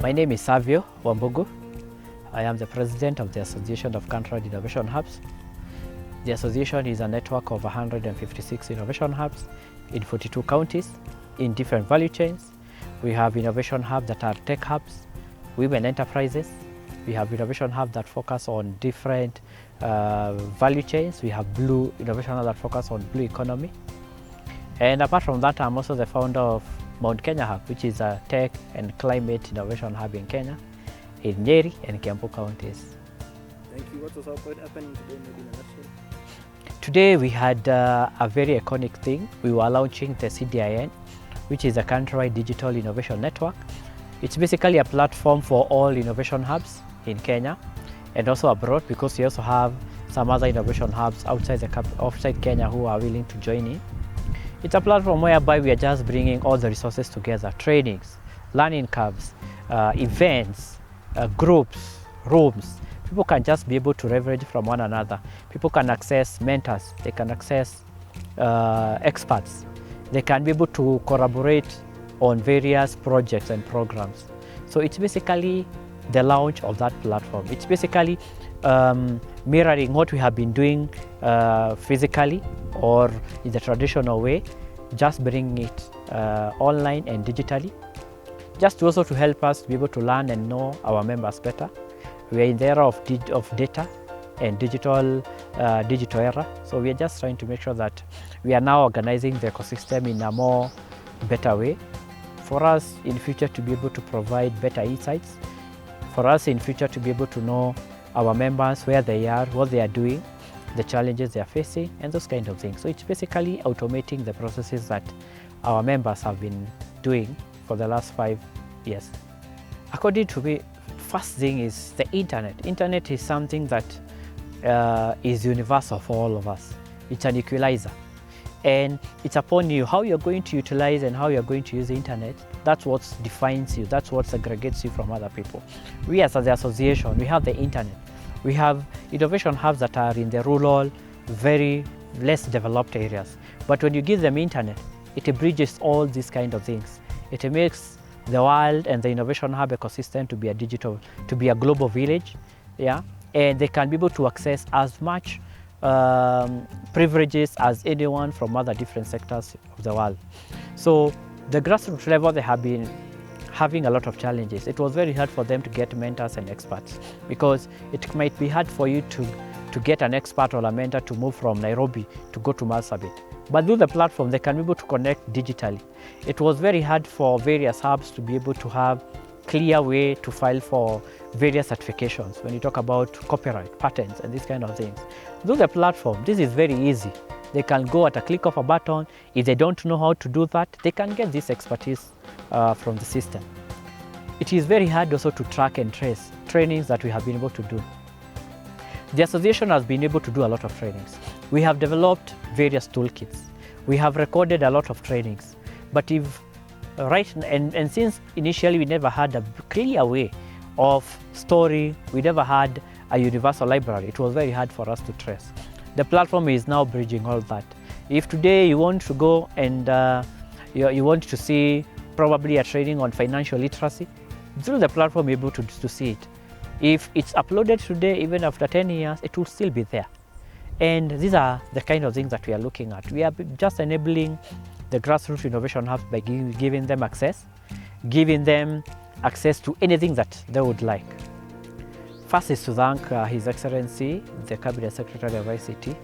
My name is Savio Wambugu. I am the president of the Association of Countrywide Innovation Hubs. The association is a network of 156 innovation hubs in 42 counties in different value chains. We have innovation hubs that are tech hubs, women enterprises. We have innovation hubs that focus on different value chains. We have blue innovation hubs that focus on blue economy. And apart from that, I'm also the founder of Mount Kenya Hub, which is a tech and climate innovation hub in Kenya, in Nyeri and Kiambu counties. Thank you. What was happening today, maybe in a nutshell? Today we had a very iconic thing. We were launching the CDIN, which is a Countrywide Digital Innovation Network. It's basically a platform for all innovation hubs in Kenya and also abroad, because we also have some other innovation hubs outside Kenya who are willing to join in. It's a platform whereby we are just bringing all the resources together: trainings, learning curves, events, groups, rooms. People can just be able to leverage from one another. People can access mentors, they can access experts. They can be able to collaborate on various projects and programs. So it's basically the launch of that platform. It's basically mirroring what we have been doing physically or in the traditional way, just bringing it online and digitally, just also to help us to be able to learn and know our members better. We are in the era of data and digital era, so we are just trying to make sure that we are now organizing the ecosystem in a more better way for us in future to be able to provide better insights, for us in future to be able to know our members, where they are, what they are doing, the challenges they are facing, and those kind of things. So it's basically automating the processes that our members have been doing for the last 5 years. According to me, first thing is the internet. Internet is something that is universal for all of us. It's an equalizer. And it's upon you how you're going to utilize and how you're going to use the internet. That's what defines you. That's what segregates you from other people. We as the association, we have the internet. We have innovation hubs that are in the rural, very less developed areas. But when you give them internet, it bridges all these kind of things. It makes the world and the innovation hub ecosystem to be a global village, yeah, and they can be able to access as much privileges as anyone from other different sectors of the world. So the grassroots level, they have been having a lot of challenges. It was very hard for them to get mentors and experts, because it might be hard for you to get an expert or a mentor to move from Nairobi to go to Marsabit. But through the platform, they can be able to connect digitally. It was very hard for various hubs to be able to have clear way to file for various certifications when you talk about copyright, patents, and these kind of things. Through the platform, this is very easy. They can go at a click of a button. If they don't know how to do that, they can get this expertise from the system. It is very hard also to track and trace trainings that we have been able to do. The association has been able to do a lot of trainings. We have developed various toolkits. We have recorded a lot of trainings. But if and since initially we never had a clear way of storing, we never had a universal library, it was very hard for us to trace. The platform is now bridging all that. If today you want to go and you want to see probably a training on financial literacy, through the platform you're able to see it. If it's uploaded today, even after 10 years, it will still be there. And these are the kind of things that we are looking at. We are just enabling the grassroots innovation hubs by giving them access to anything that they would like. First is to thank His Excellency, the Cabinet Secretary of ICT,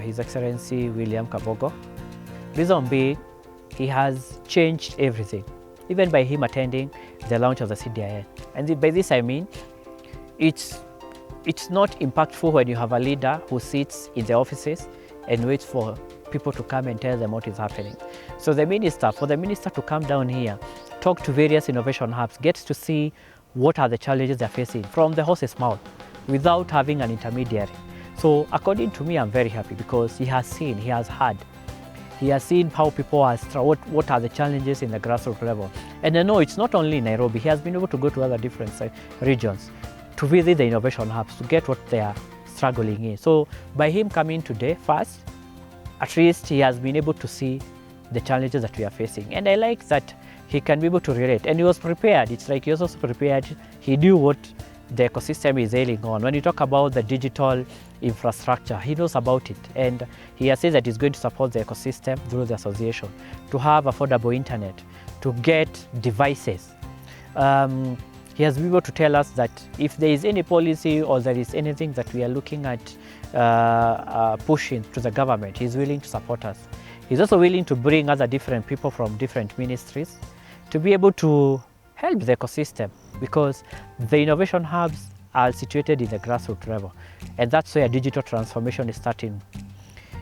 His Excellency William Kabogo. Reason being, he has changed everything, even by him attending the launch of the CDIN. And by this I mean, it's not impactful when you have a leader who sits in the offices and waits for people to come and tell them what is happening. So for the minister to come down here, talk to various innovation hubs, gets to see what are the challenges they're facing from the horse's mouth without having an intermediary. So according to me, I'm very happy, because he has seen, he has heard, he has seen how people are, what are the challenges in the grassroots level. And I know it's not only Nairobi, he has been able to go to other different regions to visit the innovation hubs to get what they are struggling in. So by him coming today first, at least he has been able to see the challenges that we are facing. And I like that he can be able to relate, and he was prepared. It's like he was also prepared. He knew what the ecosystem is ailing on. When you talk about the digital infrastructure, he knows about it, and he has said that he's going to support the ecosystem through the association to have affordable internet, to get devices. He has been able to tell us that if there is any policy or there is anything that we are looking at pushing to the government, he's willing to support us. He's also willing to bring other different people from different ministries to be able to help the ecosystem, because the innovation hubs are situated in the grassroots level, and that's where digital transformation is starting.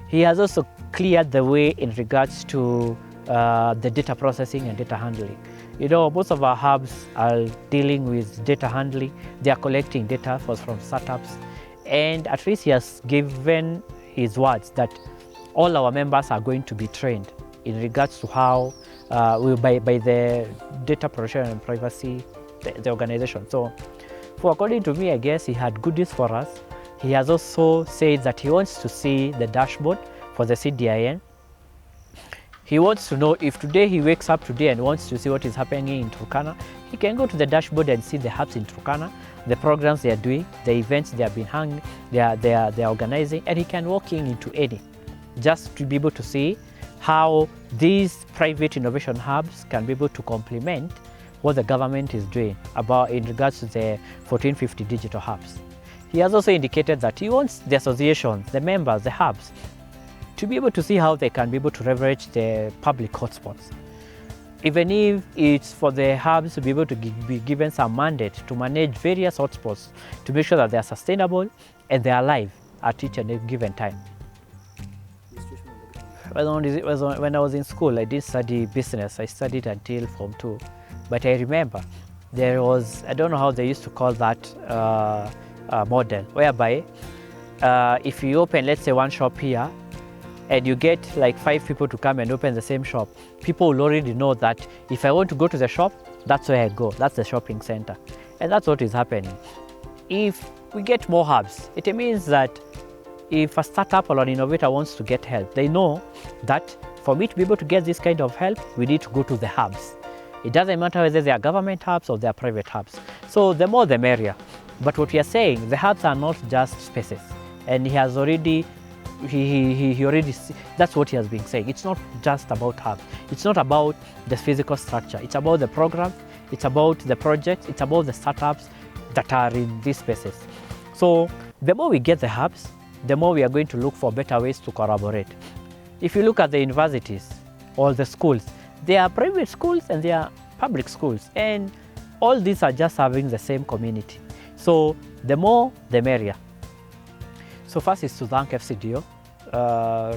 He has also cleared the way in regards to the data processing and data handling. You know, most of our hubs are dealing with data handling. They are collecting data from startups, and at least he has given his words that all our members are going to be trained in regards to how by the data protection and privacy, the organization. So, according to me, I guess he had goodies for us. He has also said that he wants to see the dashboard for the CDIN. He wants to know if today he wakes up today and wants to see what is happening in Turkana, he can go to the dashboard and see the hubs in Turkana, the programs they are doing, the events they have been hanging, they are organizing, and he can walk into any, just to be able to see how these private innovation hubs can be able to complement what the government is doing about in regards to the 1450 digital hubs. He has also indicated that he wants the associations, the members, the hubs, to be able to see how they can be able to leverage the public hotspots. Even if it's for the hubs to be able to be given some mandate to manage various hotspots to make sure that they are sustainable and they are live at each and every given time. When I was in school, I did study business. I studied until Form 2. But I remember there was, I don't know how they used to call that model, whereby if you open, let's say, one shop here, and you get like 5 people to come and open the same shop, people will already know that if I want to go to the shop, that's where I go. That's the shopping center. And that's what is happening. If we get more hubs, it means that if a startup or an innovator wants to get help, they know that for me to be able to get this kind of help, we need to go to the hubs. It doesn't matter whether they are government hubs or they are private hubs. So the more the merrier. But what we are saying, the hubs are not just spaces. And he has already, that's what he has been saying. It's not just about hubs. It's not about the physical structure. It's about the program. It's about the projects. It's about the startups that are in these spaces. So the more we get the hubs, the more we are going to look for better ways to collaborate. If you look at the universities or the schools, they are private schools and they are public schools, and all these are just serving the same community. So the more, the merrier. So first is to thank FCDO,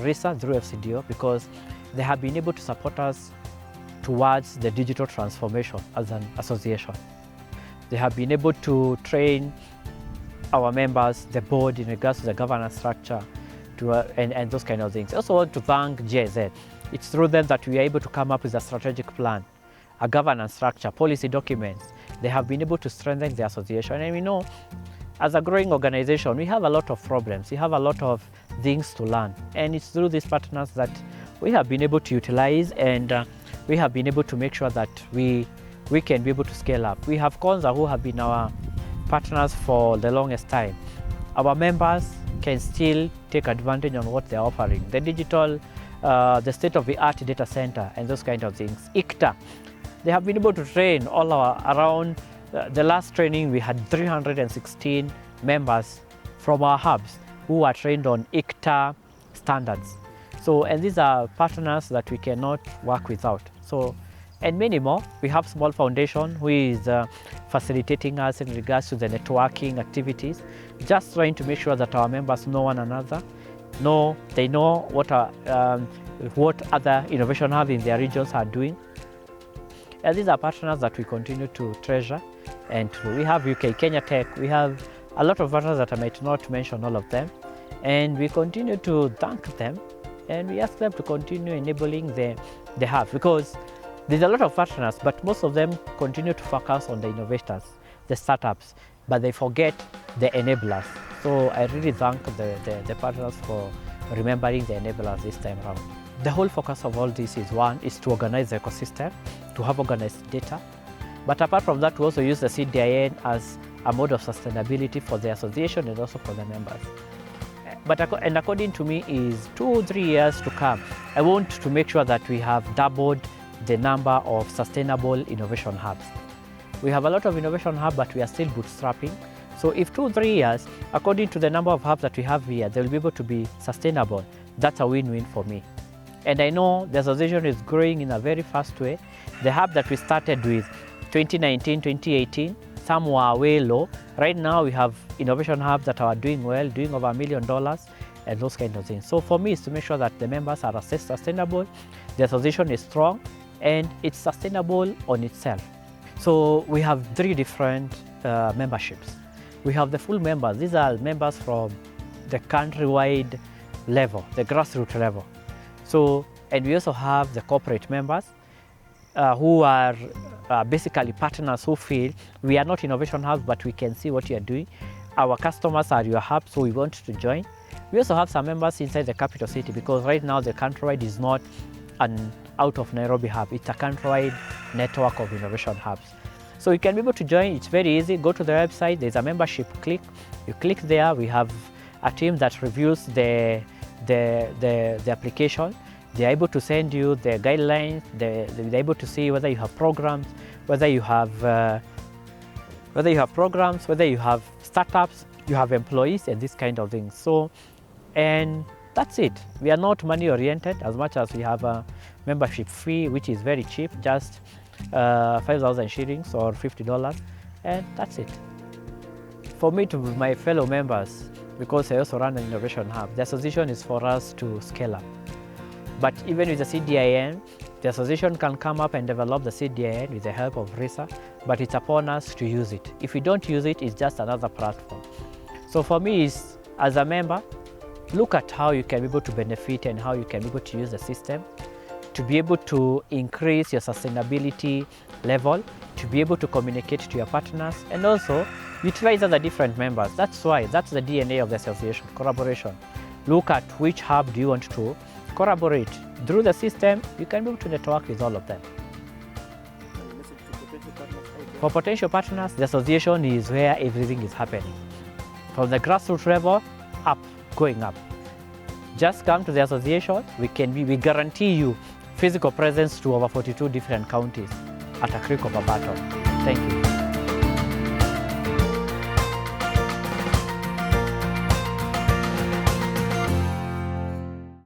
RISA through FCDO, because they have been able to support us towards the digital transformation as an association. They have been able to train our members, the board, in regards to the governance structure and those kind of things. I also want to thank GIZ. It's through them that we are able to come up with a strategic plan, a governance structure, policy documents. They have been able to strengthen the association. And we know, as a growing organization, we have a lot of problems. We have a lot of things to learn. And it's through these partners that we have been able to utilize, and we have been able to make sure that we can be able to scale up. We have Konza, who have been our partners for the longest time. Our members can still take advantage on what they're offering. The digital, the state-of-the-art data center and those kind of things. ICTA, they have been able to train all our around, the last training we had 316 members from our hubs who are trained on ICTA standards. So, and these are partners that we cannot work without. So, and many more. We have Small Foundation, who is facilitating us in regards to the networking activities, just trying to make sure that our members know one another, they know what other innovation hubs in their regions are doing. And these are partners that we continue to treasure. And we have UK Kenya Tech, we have a lot of partners that I might not mention all of them. And we continue to thank them, and we ask them to continue enabling the hubs, because there's a lot of partners, but most of them continue to focus on the innovators, the startups, but they forget the enablers. So I really thank the partners for remembering the enablers this time around. the whole focus of all this is one, is to organize the ecosystem, to have organized data. But apart from that, we also use the CDIN as a mode of sustainability for the association and also for the members. And according to me, is 2 or 3 years to come, I want to make sure that we have doubled the number of sustainable innovation hubs. We have a lot of innovation hubs, but we are still bootstrapping. So if 2 or 3 years, according to the number of hubs that we have here, they will be able to be sustainable. That's a win-win for me. And I know the association is growing in a very fast way. The hub that we started with 2019, 2018, some were way low. Right now we have innovation hubs that are doing well, doing over $1 million and those kind of things. So for me, it's to make sure that the members are sustainable, the association is strong, and it's sustainable on itself. So we have 3 different memberships. We have the full members. These are members from the countrywide level, the grassroots level. So, and we also have the corporate members who are basically partners who feel we are not innovation hubs, but we can see what you are doing. Our customers are your hub, so we want to join. We also have some members inside the capital city, because right now the countrywide is not an out of Nairobi hub. It's a countrywide network of innovation hubs. So you can be able to join. It's very easy. Go to the website. There's a membership click. You click there. We have a team that reviews the application. They're able to send you the guidelines. They're able to see whether you have programs, whether you have programs, whether you have startups, you have employees, and this kind of things. So, and that's it. We are not money oriented as much as we have a membership fee, which is very cheap, just 5,000 shillings or $50, and that's it. For me, to my fellow members, because I also run an innovation hub, the association is for us to scale up. But even with the CDIN, the association can come up and develop the CDIN with the help of RISA, but it's upon us to use it. If we don't use it, it's just another platform. So for me, is as a member, look at how you can be able to benefit and how you can be able to use the system to be able to increase your sustainability level, to be able to communicate to your partners, and also utilize other different members. That's why, that's the DNA of the association, collaboration. Look at which hub do you want to collaborate. Through the system, you can be able to network with all of them. For potential partners, the association is where everything is happening. From the grassroots level, up, going up. Just come to the association, we guarantee you physical presence to over 42 different counties at a click of a button. Thank you.